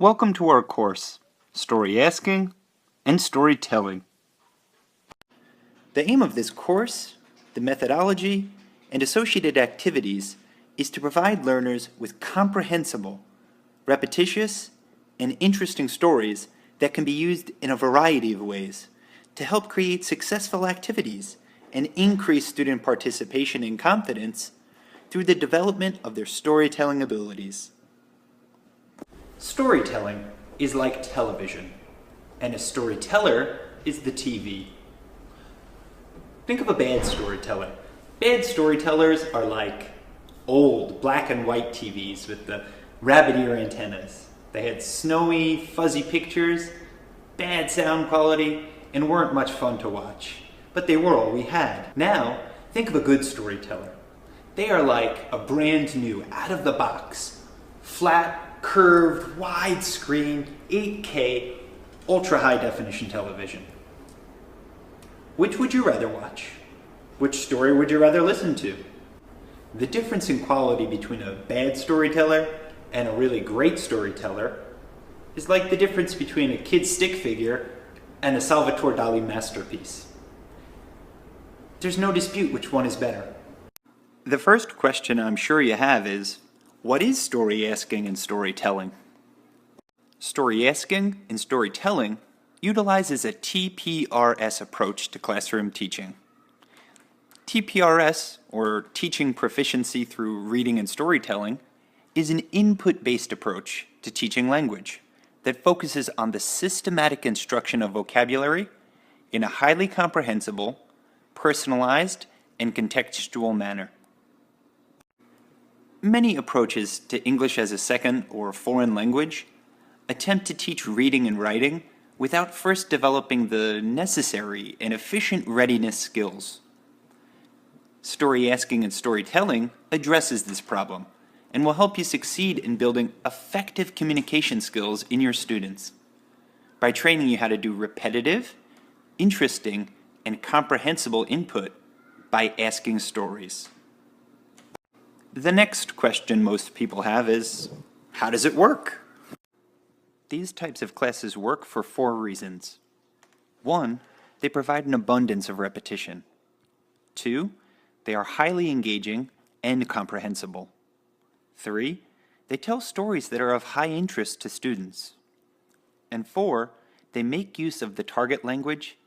Welcome to our course, StoryAsking and StoryTelling. The aim of this course, the methodology, and associated activities is to provide learners with comprehensible, repetitious, and interesting stories that can be used in a variety of ways to help create successful activities and increase student participation and confidence through the development of their storytelling abilities. Storytelling is like television, and a storyteller is the TV. Think of a bad storyteller. Bad storytellers are like old black and white TVs with the rabbit ear antennas. They had snowy, fuzzy pictures, bad sound quality, and weren't much fun to watch. But they were all we had. Now, think of a good storyteller. They are like a brand new, out-of-the-box, flat, curved, widescreen, 8K, ultra-high definition television. Which would you rather watch? Which story would you rather listen to? The difference in quality between a bad storyteller and a really great storyteller is like the difference between a kid's stick figure and a Salvatore Dali masterpiece. There's no dispute which one is better. The first question I'm sure you have is, what is story asking and storytelling? Story asking and storytelling utilizes a TPRS approach to classroom teaching. TPRS, or Teaching Proficiency Through Reading and Storytelling, is an input-based approach to teaching language that focuses on the systematic instruction of vocabulary in a highly comprehensible, personalized, and contextual manner. Many approaches to English as a second or foreign language attempt to teach reading and writing without first developing the necessary and efficient readiness skills. Story asking and storytelling addresses this problem and will help you succeed in building effective communication skills in your students by training you how to do repetitive, interesting, and comprehensible input by asking stories. The next question most people have is, how does it work? These types of classes work for 4 reasons. 1, they provide an abundance of repetition. 2, they are highly engaging and comprehensible. 3, they tell stories that are of high interest to students. And 4, they make use of the target language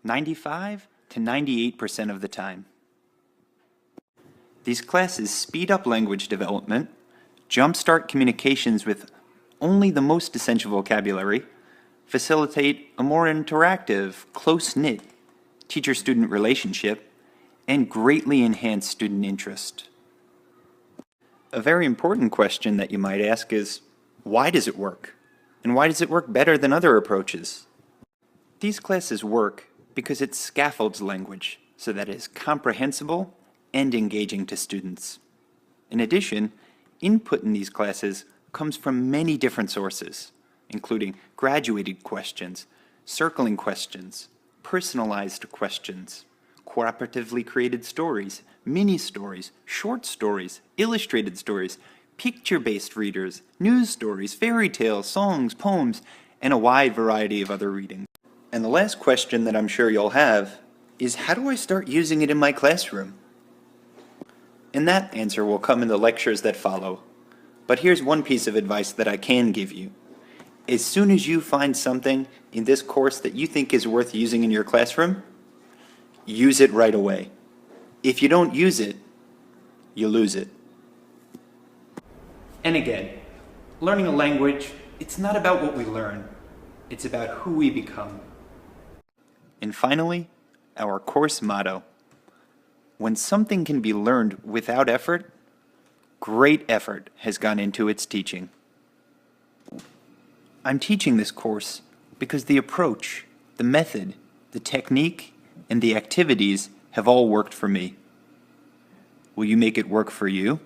95 to 98% of the time. These classes speed up language development, jumpstart communications with only the most essential vocabulary, facilitate a more interactive, close-knit teacher-student relationship, and greatly enhance student interest. A very important question that you might ask is, why does it work? And why does it work better than other approaches? These classes work because it scaffolds language so that it is comprehensible and engaging to students. In addition, input in these classes comes from many different sources, including graduated questions, circling questions, personalized questions, cooperatively created stories, mini-stories, short stories, illustrated stories, picture-based readers, news stories, fairy tales, songs, poems, and a wide variety of other readings. And the last question that I'm sure you'll have is, how do I start using it in my classroom? And that answer will come in the lectures that follow. But here's one piece of advice that I can give you. As soon as you find something in this course that you think is worth using in your classroom, use it right away. If you don't use it, you lose it. And again, learning a language, it's not about what we learn. It's about who we become. And finally, our course motto. When something can be learned without effort, great effort has gone into its teaching. I'm teaching this course because the approach, the method, the technique, and the activities have all worked for me. Will you make it work for you?